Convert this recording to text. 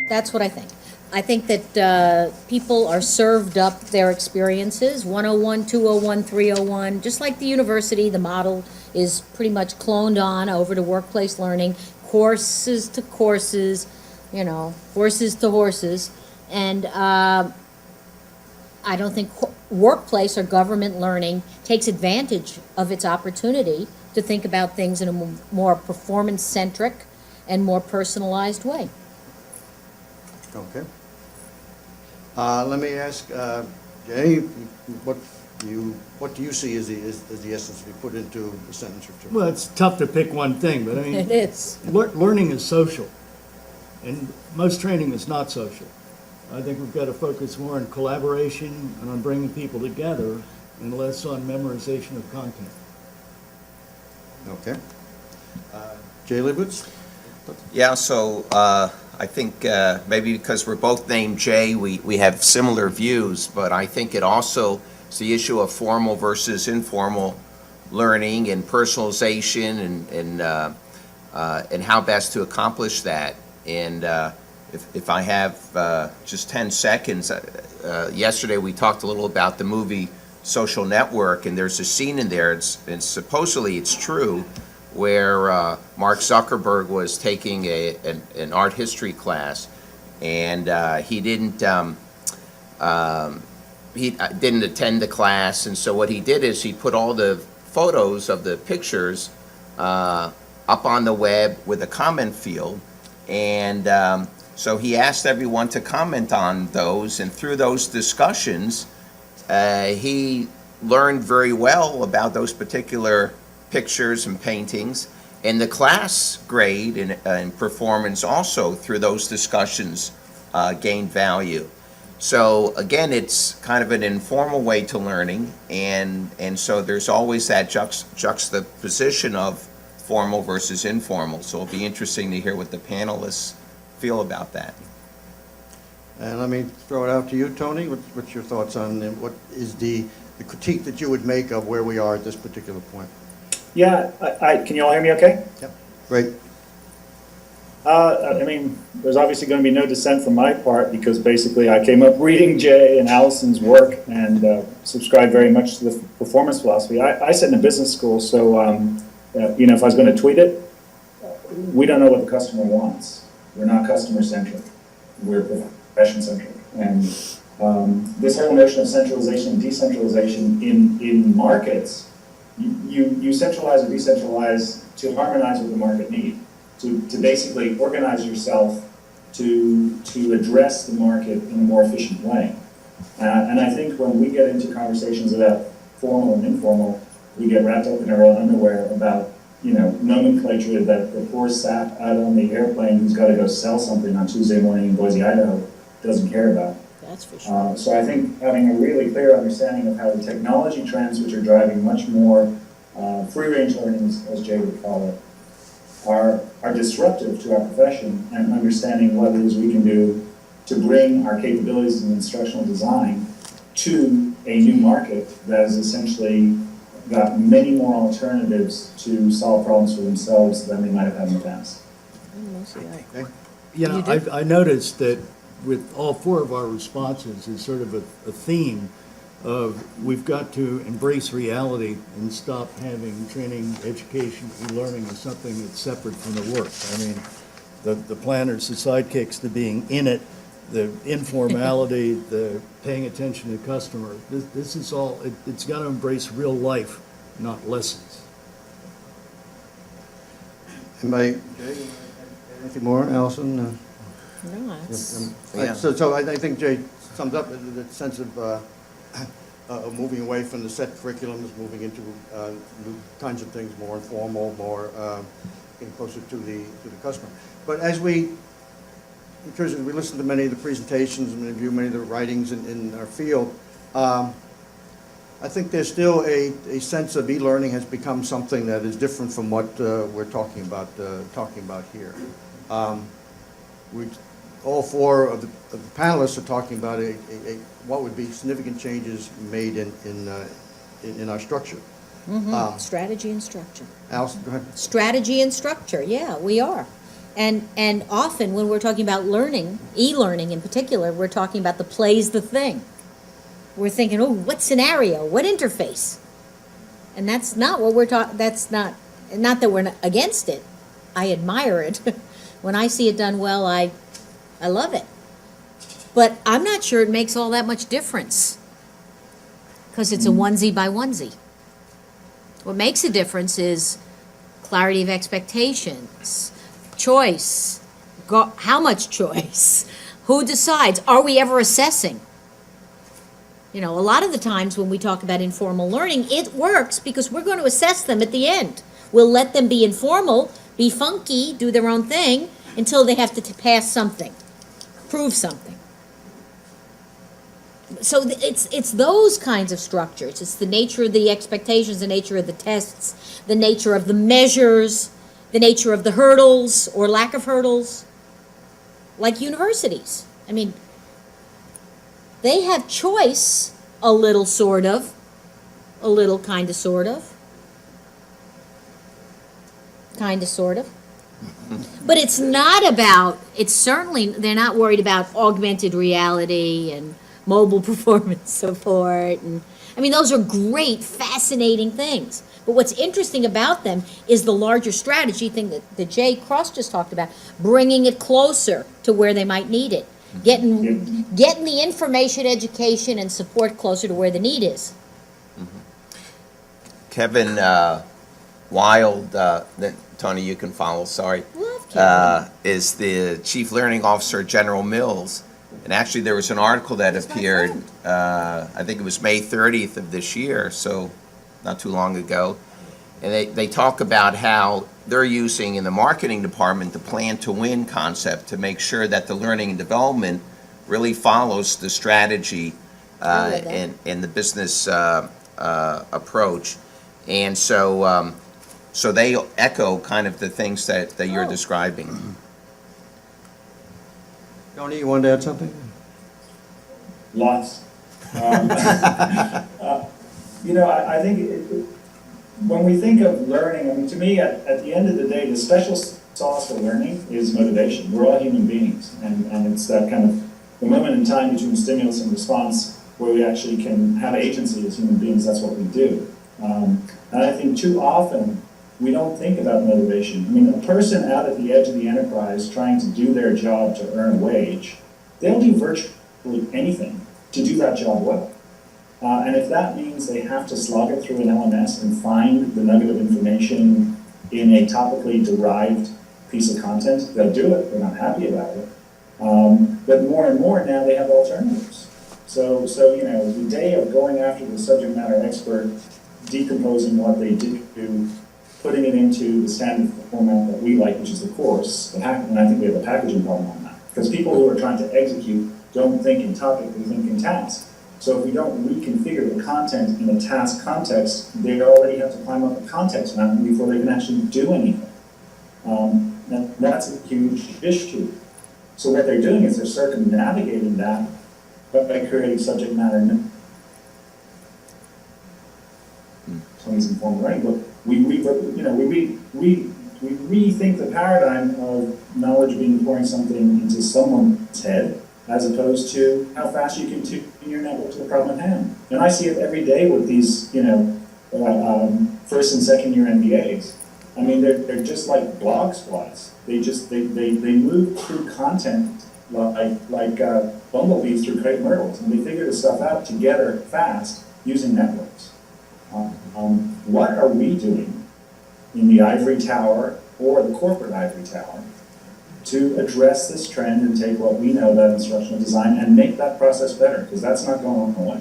That's what I think. I think that people are served up their experiences, 101, 201, 301, just like the university, the model is pretty much cloned on over to workplace learning, courses to courses, horses to horses. And I don't think workplace or government learning takes advantage of its opportunity to think about things in a more performance-centric and more personalized way. Okay. Let me ask Jay, what do you see as the essence to be put into a sentence or two? Well, it's tough to pick one thing, but I mean, It is. learning is social, and most training is not social. I think we've got to focus more on collaboration and on bringing people together, and less on memorization of content. Okay. Jay Liebowitz? Yeah, so I think maybe because we're both named Jay, we have similar views, but I think it also is the issue of formal versus informal learning and personalization and how best to accomplish that. And if I have just 10 seconds, yesterday we talked a little about the movie Social Network, and there's a scene in there, and supposedly it's true, where Mark Zuckerberg was taking an art history class, and he didn't attend the class, and so what he did is he put all the photos of the pictures up on the web with a comment field, and so he asked everyone to comment on those, and through those discussions, he learned very well about those particular pictures and paintings, and the class grade and performance also through those discussions gained value. So again, it's kind of an informal way to learning, and so there's always that juxtaposition of formal versus informal. So it'll be interesting to hear what the panelists feel about that. And let me throw it out to you, Tony. What's your thoughts on what is the critique that you would make of where we are at this particular point? Yeah, can you all hear me okay? Yep. Great. I mean, there's obviously going to be no dissent from my part, because basically I came up reading Jay and Allison's work and subscribe very much to the performance philosophy. I sit in a business school, so if I was going to tweet it, we don't know what the customer wants. We're not customer-centric. We're profession-centric. And this whole notion of centralization and decentralization in markets, you centralize or decentralize to harmonize with the market need, to basically organize yourself to address the market in a more efficient way. And I think when we get into conversations about formal and informal, we get wrapped up in our own underwear about nomenclature that the poor sap out on the airplane who's got to go sell something on Tuesday morning in Boise, Idaho, doesn't care about. That's for sure. So I think having a really clear understanding of how the technology trends, which are driving much more free-range learning, as Jay would call it, are disruptive to our profession, and understanding what it is we can do to bring our capabilities in instructional design to a new market that has essentially got many more alternatives to solve problems for themselves than they might have had in the past. You know, I noticed that with all four of our responses is sort of a theme of we've got to embrace reality and stop having training, education, e-learning as something that's separate from the work. I mean, the planners, the sidekicks, the being in it, the informality, the paying attention to the customer. This is all, it's got to embrace real life, not lessons. Anybody, anything more, Allison? No, that's, Yeah. So I think Jay summed up the sense of moving away from the set curriculums, moving into new kinds of things, more informal, more getting closer to the customer. But as we listen to many of the presentations and review many of the writings in our field, I think there's still a sense of e-learning has become something that is different from what we're talking about here. All four of the panelists are talking about what would be significant changes made in our structure. Strategy and structure. Allison, go ahead. Strategy and structure, yeah, we are. And often when we're talking about learning, e-learning in particular, we're talking about the play's the thing. We're thinking, oh, what scenario, what interface? And that's not what we're talking, that's not that we're not against it. I admire it. When I see it done well, I love it. But I'm not sure it makes all that much difference, because it's a onesie by onesie. What makes a difference is clarity of expectations, choice, how much choice, who decides, are we ever assessing? You know, a lot of the times when we talk about informal learning, it works because we're going to assess them at the end. We'll let them be informal, be funky, do their own thing, until they have to pass something, prove something. So it's those kinds of structures. It's the nature of the expectations, the nature of the tests, the nature of the measures, the nature of the hurdles or lack of hurdles, like universities. I mean, they have choice, a little sort of, a little kind of sort of, But it's not about, it's certainly, they're not worried about augmented reality and mobile performance support. And I mean, those are great, fascinating things. But what's interesting about them is the larger strategy thing that Jay Cross just talked about, bringing it closer to where they might need it, getting the information, education, and support closer to where the need is. Kevin Wild, Tony, you can follow, sorry, Love Kevin. is the Chief Learning Officer at General Mills. And actually, there was an article that appeared, I think it was May 30th of this year, so not too long ago. And they talk about how they're using in the marketing department the plan to win concept to make sure that the learning and development really follows the strategy and the business approach. And so, so they echo kind of the things that you're describing. Tony, you wanted to add something? Lots. You know, I think when we think of learning, I mean, to me, at the end of the day, the special sauce for learning is motivation. We're all human beings, and it's that kind of the moment in time between stimulus and response where we actually can have agency as human beings. That's what we do. And I think too often we don't think about motivation. I mean, a person out at the edge of the enterprise trying to do their job to earn a wage, they'll do virtually anything to do that job well. And if that means they have to slog it through an LMS and find the nugget of information in a topically derived piece of content, they'll do it. They're not happy about it. But more and more now they have alternatives. So you know, the day of going after the subject matter expert, decomposing what they do, putting it into the standard format that we like, which is the course, and I think we have a packaging problem on that. Because people who are trying to execute don't think in topic, they think in task. So if we don't reconfigure the content in a task context, they already have to climb up the context mountain before they can actually do anything. And that's a huge issue. So what they're doing is they're circumnavigating that by creating subject matter. Someone's informal learning, but we rethink the paradigm of knowledge being pouring something into someone's head, as opposed to how fast you can tune your network to the problem at hand. And I see it every day with these, first and second year MBAs. I mean, they're just like blog squads. They move through content like bumblebees through crepe myrtles, and they figure this stuff out together fast using networks. What are we doing in the ivory tower or the corporate ivory tower to address this trend and take what we know about instructional design and make that process better? Because that's not going away.